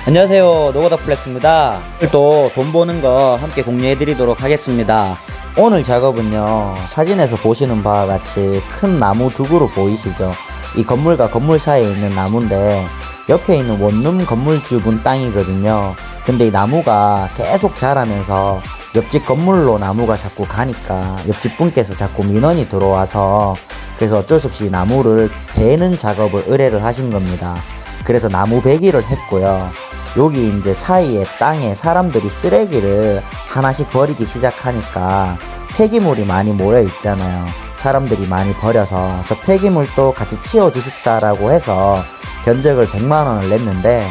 안녕하세요, 노고다플렉스입니다. 오늘도 돈 버는 거 함께 공유해 드리도록 하겠습니다. 오늘 작업은요, 사진에서 보시는 바와 같이 큰 나무 두 그루 보이시죠? 이 건물과 건물 사이에 있는 나무인데 옆에 있는 원룸 건물주분 땅이거든요. 근데 이 나무가 계속 자라면서 옆집 건물로 나무가 자꾸 가니까 옆집 분께서 자꾸 민원이 들어와서 그래서 어쩔 수 없이 나무를 베는 작업을 의뢰를 하신 겁니다. 그래서 나무 베기를 했고요. 여기 이제 사이에 땅에 사람들이 쓰레기를 하나씩 버리기 시작하니까 폐기물이 많이 모여 있잖아요. 사람들이 많이 버려서 저 폐기물도 같이 치워 주십사라고 해서 견적을 100만원을 냈는데,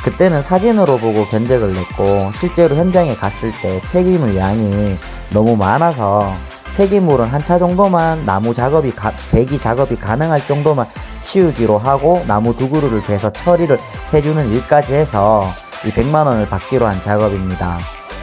그때는 사진으로 보고 견적을 냈고 실제로 현장에 갔을 때 폐기물 양이 너무 많아서 폐기물은 한 차 정도만 나무 작업이 배기 작업이 가능할 정도만 치우기로 하고 나무 두 그루를 베서 처리를 해주는 일까지 해서 이 100만원을 받기로 한 작업입니다.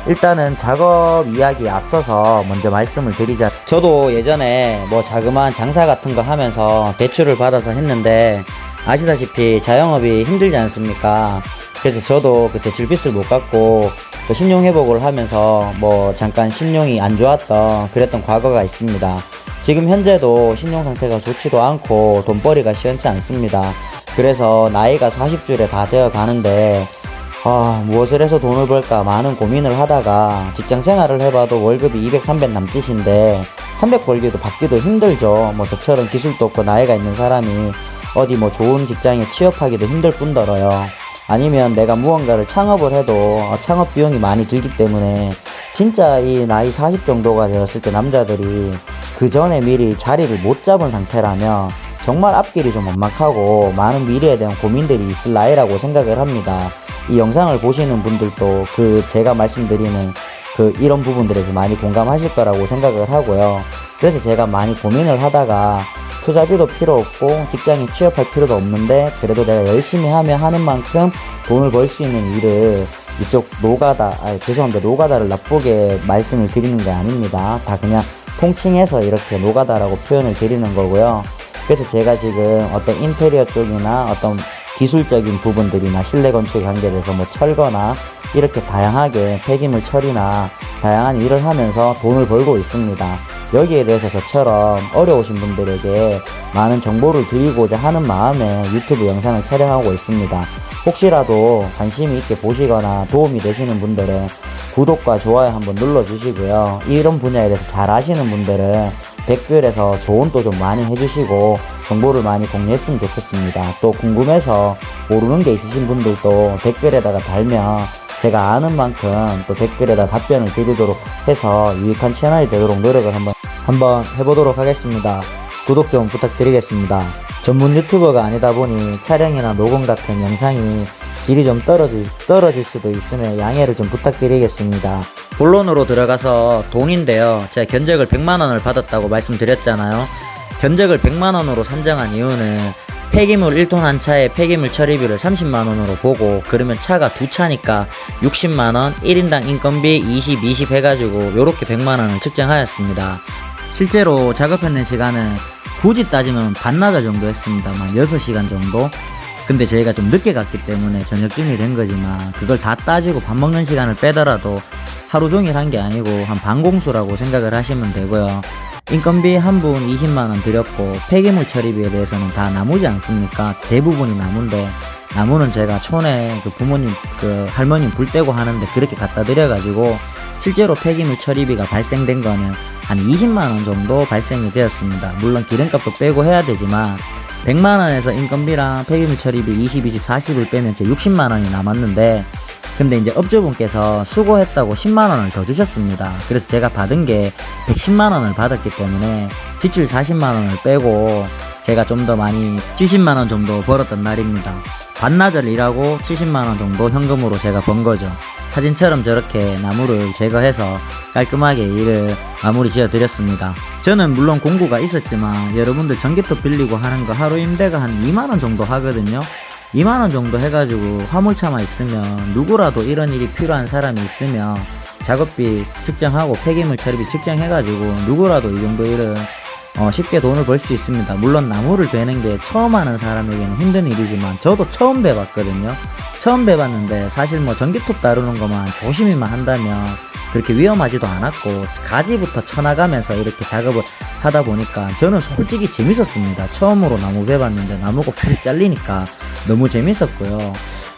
일단은 작업 이야기에 앞서서 먼저 말씀을 드리자. 저도 예전에 뭐 자그마한 장사 같은 거 하면서 대출을 받아서 했는데 아시다시피 자영업이 힘들지 않습니까? 그래서 저도 그 대출빚을 못 갚고 그 신용회복을 하면서 뭐 잠깐 신용이 안 좋았던 그랬던 과거가 있습니다. 지금 현재도 신용 상태가 좋지도 않고 돈벌이가 시원치 않습니다. 그래서 나이가 40줄에 다 되어 가는데 무엇을 해서 돈을 벌까 많은 고민을 하다가 직장 생활을 해봐도 월급이 200, 300 남짓인데 300 벌기도 받기도 힘들죠. 뭐 저처럼 기술도 없고 나이가 있는 사람이 어디 뭐 좋은 직장에 취업하기도 힘들 뿐더러요. 아니면 내가 무언가를 창업을 해도 창업 비용이 많이 들기 때문에 진짜 이 나이 40 정도가 되었을 때 남자들이 그 전에 미리 자리를 못 잡은 상태라면 정말 앞길이 좀 막막하고 많은 미래에 대한 고민들이 있을 나이라고 생각을 합니다. 이 영상을 보시는 분들도 제가 말씀드리는 이런 부분들에서 많이 공감하실 거라고 생각을 하고요. 그래서 제가 많이 고민을 하다가 투자비도 필요 없고 직장에 취업할 필요도 없는데 그래도 내가 열심히 하는 만큼 돈을 벌 수 있는 일을 이쪽 노가다를 나쁘게 말씀을 드리는 게 아닙니다. 다 그냥 통칭해서 이렇게 노가다라고 표현을 드리는 거고요. 그래서 제가 지금 어떤 인테리어 쪽이나 어떤 기술적인 부분들이나 실내 건축에 관계돼서 뭐 철거나 이렇게 다양하게 폐기물 처리나 다양한 일을 하면서 돈을 벌고 있습니다. 여기에 대해서 저처럼 어려우신 분들에게 많은 정보를 드리고자 하는 마음에 유튜브 영상을 촬영하고 있습니다. 혹시라도 관심이 있게 보시거나 도움이 되시는 분들은 구독과 좋아요 한번 눌러주시고요. 이런 분야에 대해서 잘 아시는 분들은 댓글에서 조언도 좀 많이 해주시고 정보를 많이 공유했으면 좋겠습니다. 또 궁금해서 모르는 게 있으신 분들도 댓글에다가 달면 제가 아는 만큼 또 댓글에다 답변을 드리도록 해서 유익한 채널이 되도록 노력을 한번 해보도록 하겠습니다. 구독 좀 부탁드리겠습니다. 전문 유튜버가 아니다 보니 촬영이나 녹음 같은 영상이 질이 좀 떨어질 수도 있으면 양해를 좀 부탁드리겠습니다. 본론으로 들어가서 돈인데요. 제가 견적을 100만원을 받았다고 말씀드렸잖아요. 견적을 100만원으로 산정한 이유는 폐기물 1톤 한 차에 폐기물 처리비를 30만원으로 보고, 그러면 차가 두 차니까 60만원, 1인당 인건비 20 해가지고 요렇게 100만원을 측정하였습니다. 실제로 작업해낸 시간은 굳이 따지면 반나절 정도 했습니다만 6시간 정도. 근데 저희가 좀 늦게 갔기 때문에 저녁쯤이 된 거지만 그걸 다 따지고 밥 먹는 시간을 빼더라도 하루 종일 한 게 아니고 한 반공수라고 생각을 하시면 되고요. 인건비 한 분 20만원 드렸고 폐기물 처리비에 대해서는 다 나무지 않습니까? 대부분이 나무인데 나무는 제가 촌에 부모님 할머님 불 떼고 하는데 그렇게 갖다 드려가지고 실제로 폐기물 처리비가 발생된 거는 한 20만원 정도 발생이 되었습니다. 물론 기름값도 빼고 해야 되지만 100만원에서 인건비랑 폐기물 처리비 20, 40을 빼면 제 60만원이 남았는데, 근데 이제 업주분께서 수고했다고 10만원을 더 주셨습니다. 그래서 제가 받은 게 110만원을 받았기 때문에 지출 40만원을 빼고 제가 좀 더 많이 70만원 정도 벌었던 날입니다. 반나절 일하고 70만원 정도 현금으로 제가 번 거죠. 사진처럼 저렇게 나무를 제거해서 깔끔하게 일을 마무리 지어 드렸습니다. 저는 물론 공구가 있었지만 여러분들 전기톱 빌리고 하는 거 하루 임대가 한 2만원 정도 하거든요. 2만원 정도 해가지고 화물차만 있으면 누구라도 이런 일이 필요한 사람이 있으면 작업비 측정하고 폐기물 처리비 측정해가지고 누구라도 이 정도 일은 쉽게 돈을 벌 수 있습니다. 물론 나무를 베는 게 처음 하는 사람에게는 힘든 일이지만 저도 처음 베봤거든요. 처음 베봤는데 사실 뭐 전기톱 다루는 것만 조심히만 한다면 그렇게 위험하지도 않았고 가지부터 쳐나가면서 이렇게 작업을 하다 보니까 저는 솔직히 재밌었습니다. 처음으로 나무 베봤는데 나무가 푹 잘리니까 너무 재밌었고요.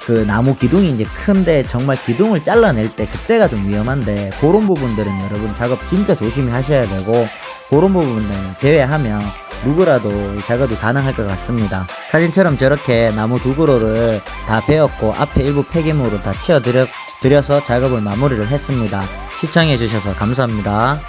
그 나무 기둥이 이제 큰데 정말 기둥을 잘라낼 때 그때가 좀 위험한데 그런 부분들은 여러분 작업 진짜 조심히 하셔야 되고 그런 부분들 제외하면 누구라도 이 작업이 가능할 것 같습니다. 사진처럼 저렇게 나무 두 그루를 다 베었고 앞에 일부 폐기물을 다 치워드려서 작업을 마무리를 했습니다. 시청해주셔서 감사합니다.